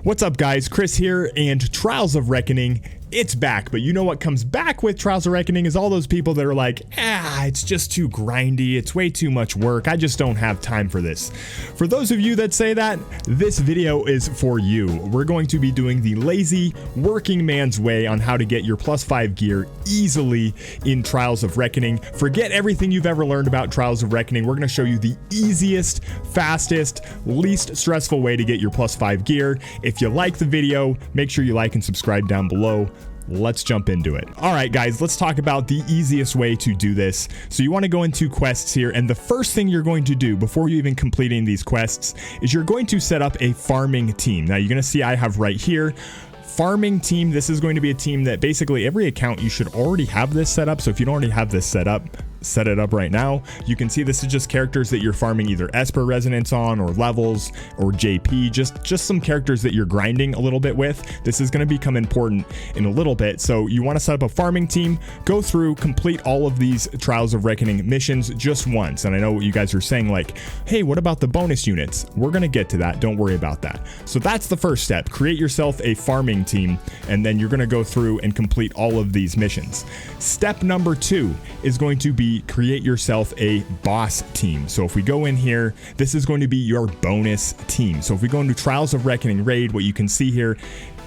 What's up guys, Chris here, and Trials of Reckoning, it's back. But you know what comes back with Trials of Reckoning is all those people that are like, it's just too grindy, it's way too much work, I just don't have time for this. For those of you that say that, this video is for you. We're going to be doing the lazy working man's way on how to get your +5 gear easily in Trials of Reckoning. Forget everything you've ever learned about Trials of Reckoning. We're going to show you the easiest, fastest, least stressful way to get your +5 gear. If you like the video, make sure you like and subscribe down below. Let's jump into it. All right, guys, let's talk about the easiest way to do this. So you want to go into quests here, and the first thing you're going to do before you even completing these quests is you're going to set up a farming team. Now you're going to see I have right here farming team. This is going to be a team that basically every account you should already have this set up. So if you don't already have this set up, set it up right now. You can see this is just characters that you're farming either Esper resonance on, or levels, or JP, just some characters that you're grinding a little bit with. This is going to become important in a little bit. So you want to set up a farming team, go through, complete all of these Trials of Reckoning missions just once. And I know what you guys are saying, like, hey, what about the bonus units? We're going to get to that, don't worry about that. So that's the first step. Create yourself a farming team, and then you're going to go through and complete all of these missions. Step number 2 is going to be create yourself a boss team. So if we go in here, this is going to be your bonus team. So if we go into Trials of Reckoning raid, what you can see here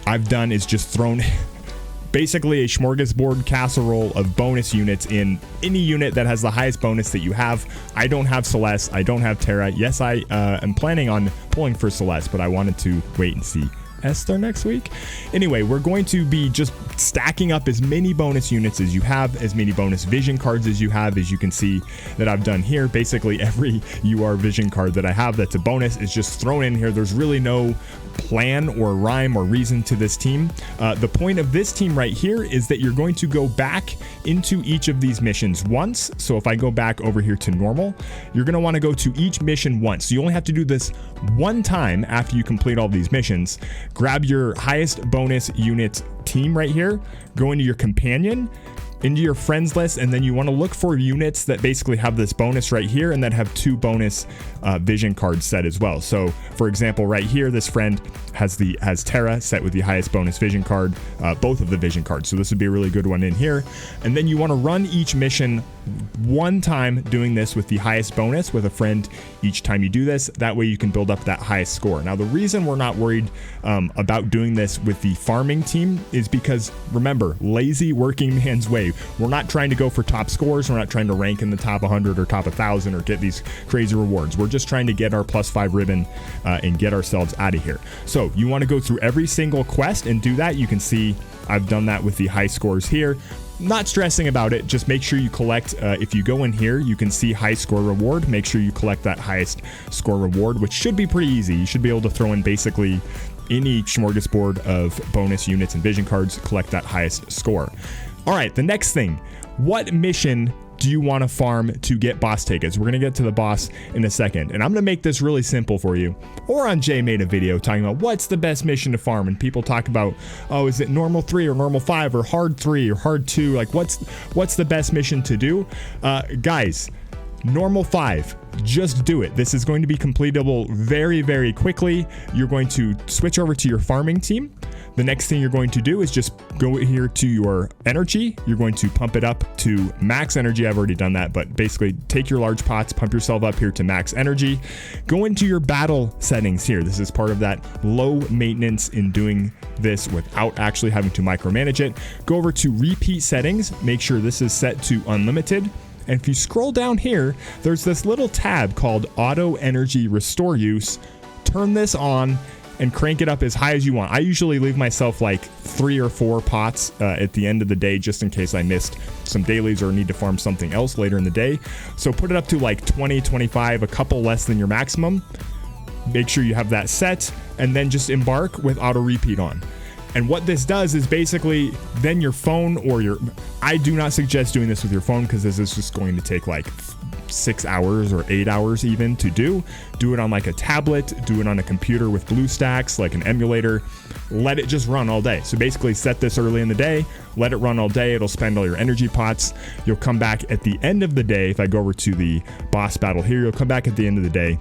I've done is just thrown basically a smorgasbord casserole of bonus units in any unit that has the highest bonus that you have. I don't have Celeste, I don't have Terra. Yes, I am planning on pulling for Celeste, but I wanted to wait and see Esther next week. Anyway, we're going to be just stacking up as many bonus units as you have, as many bonus vision cards as you have. As you can see that I've done here, basically every UR vision card that I have that's a bonus is just thrown in here. There's really no plan or rhyme or reason to this team. The point of this team right here is that you're going to go back into each of these missions once. So if I go back over here to normal, you're going to want to go to each mission once. So you only have to do this one time after you complete all these missions. Grab your highest bonus unit team right here, go into your companion, into your friends list, and then you want to look for units that basically have this bonus right here and that have 2 bonus vision cards set as well. So for example, right here, this friend has Terra set with the highest bonus vision card, both of the vision cards. So this would be a really good one in here. And then you want to run each mission one time, doing this with the highest bonus with a friend each time you do this. That way you can build up that highest score. Now the reason we're not worried about doing this with the farming team is because, remember, lazy working man's way. We're not trying to go for top scores. We're not trying to rank in the top 100 or top 1,000 or get these crazy rewards. We're just trying to get our +5 ribbon and get ourselves out of here. So you want to go through every single quest and do that. You can see I've done that with the high scores here. Not stressing about it, just make sure you collect, if you go in here, you can see high score reward. Make sure you collect that highest score reward, which should be pretty easy. You should be able to throw in basically any smorgasbord of bonus units and vision cards, collect that highest score. All right, the next thing, what mission do you want to farm to get boss tickets? We're going to get to the boss in a second, and I'm going to make this really simple for you. Oron J made a video talking about what's the best mission to farm, and people talk about, oh, is it normal 3 or normal 5 or hard 3 or hard 2? Like what's the best mission to do? Guys, normal 5, just do it. This is going to be completable very, very quickly. You're going to switch over to your farming team. The next thing you're going to do is just go here to your energy. You're going to pump it up to max energy. I've already done that, but basically take your large pots, pump yourself up here to max energy. Go into your battle settings here. This is part of that low maintenance in doing this without actually having to micromanage it. Go over to repeat settings. Make sure this is set to unlimited. And if you scroll down here, there's this little tab called Auto Energy Restore Use. Turn this on and crank it up as high as you want. I usually leave myself like 3 or 4 pots at the end of the day, just in case I missed some dailies or need to farm something else later in the day. So put it up to like 20, 25, a couple less than your maximum. Make sure you have that set, and then just embark with auto repeat on. And what this does is basically then your phone or I do not suggest doing this with your phone, because this is just going to take like 6 hours or 8 hours even to do. Do it on like a tablet, do it on a computer with BlueStacks, like an emulator. Let it just run all day. So basically set this early in the day, let it run all day. It'll spend all your energy pots. You'll come back at the end of the day. If I go over to the boss battle here, you'll come back at the end of the day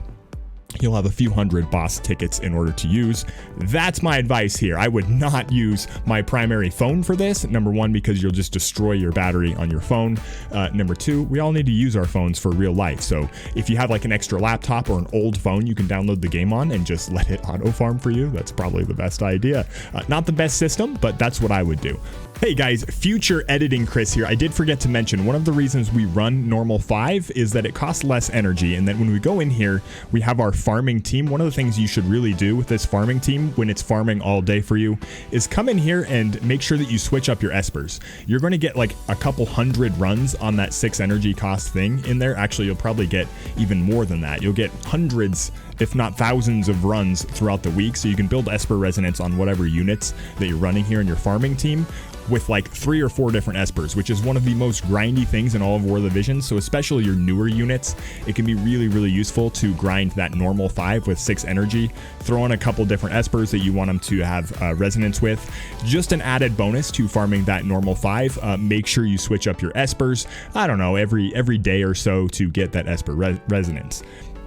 You'll have a few hundred boss tickets in order to use. That's my advice here. I would not use my primary phone for this. Number one, because you'll just destroy your battery on your phone. Number two, we all need to use our phones for real life. So if you have like an extra laptop or an old phone you can download the game on and just let it auto farm for you, that's probably the best idea. Not the best system, but that's what I would do. Hey guys, future editing Chris here. I did forget to mention one of the reasons we run normal 5 is that it costs less energy, and then when we go in here we have our farming team. One of the things you should really do with this farming team when it's farming all day for you is come in here and make sure that you switch up your espers. You're going to get like a couple hundred runs on that 6 energy cost thing in there. Actually, you'll probably get even more than that. You'll get hundreds if not thousands of runs throughout the week, so you can build Esper resonance on whatever units that you're running here in your farming team with like 3 or 4 different espers, which is one of the most grindy things in all of War of the Visions. So especially your newer units, it can be really, really useful to grind that normal 5 with 6 energy. Throw in a couple different espers that you want them to have resonance with. Just an added bonus to farming that normal 5. Make sure you switch up your espers, I don't know, every day or so to get that esper resonance.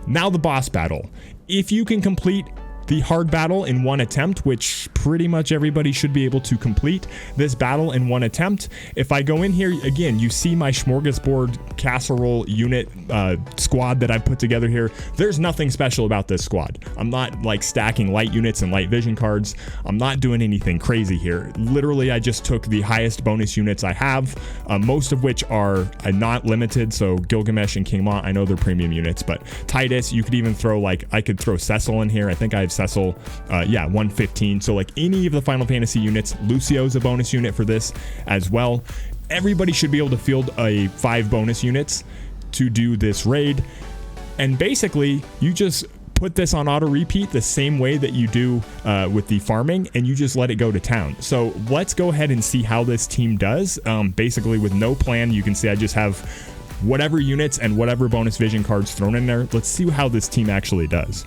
Now the boss battle. If you can complete the hard battle in one attempt, which pretty much everybody should be able to complete this battle in one attempt. If I go in here, again, you see my smorgasbord casserole unit squad that I've put together here. There's nothing special about this squad. I'm not like stacking light units and light vision cards. I'm not doing anything crazy here. Literally, I just took the highest bonus units I have, most of which are not limited. So Gilgamesh and King Mont, I know they're premium units, but Titus, you could even throw like, I could throw Cecil in here. I think I have Cecil, yeah, 115. So like any of the Final Fantasy units. Lucio's a bonus unit for this as well. Everybody should be able to field a 5 bonus units to do this raid. And basically, you just put this on auto repeat the same way that you do with the farming, and you just let it go to town. So let's go ahead and see how this team does. Basically, with no plan, you can see I just have whatever units and whatever bonus vision cards thrown in there. Let's see how this team actually does.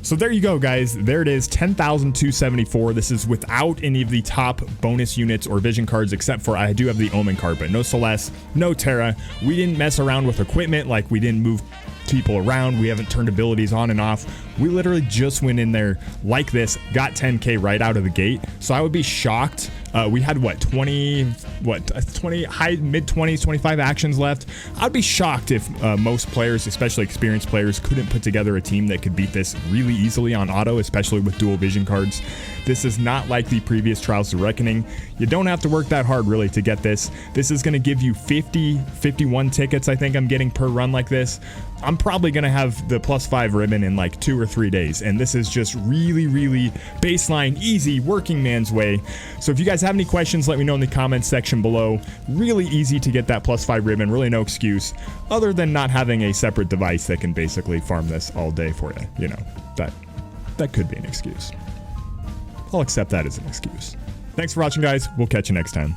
So there you go, guys. There it is, 10,274. This is without any of the top bonus units or vision cards, except for I do have the Omen card, but no Celeste, no Terra. We didn't mess around with equipment, like we didn't move people around. We haven't turned abilities on and off. We literally just went in there like this, got 10K right out of the gate. So I would be shocked. We had what, 20 high mid 20s, 25 actions left. I'd be shocked if most players, especially experienced players, couldn't put together a team that could beat this really easily on auto, especially with dual vision cards. This is not like the previous Trials of Reckoning. You don't have to work that hard really to get this. This is going to give you 51 tickets, I think I'm getting per run like this. I'm probably going to have the +5 ribbon in like 2 or 3 days, and this is just really, really baseline, easy, working man's way. So if you guys have any questions, let me know in the comments section below. Really easy to get that +5 ribbon, really no excuse, other than not having a separate device that can basically farm this all day for you. You know, that could be an excuse. I'll accept that as an excuse. Thanks for watching, guys. We'll catch you next time.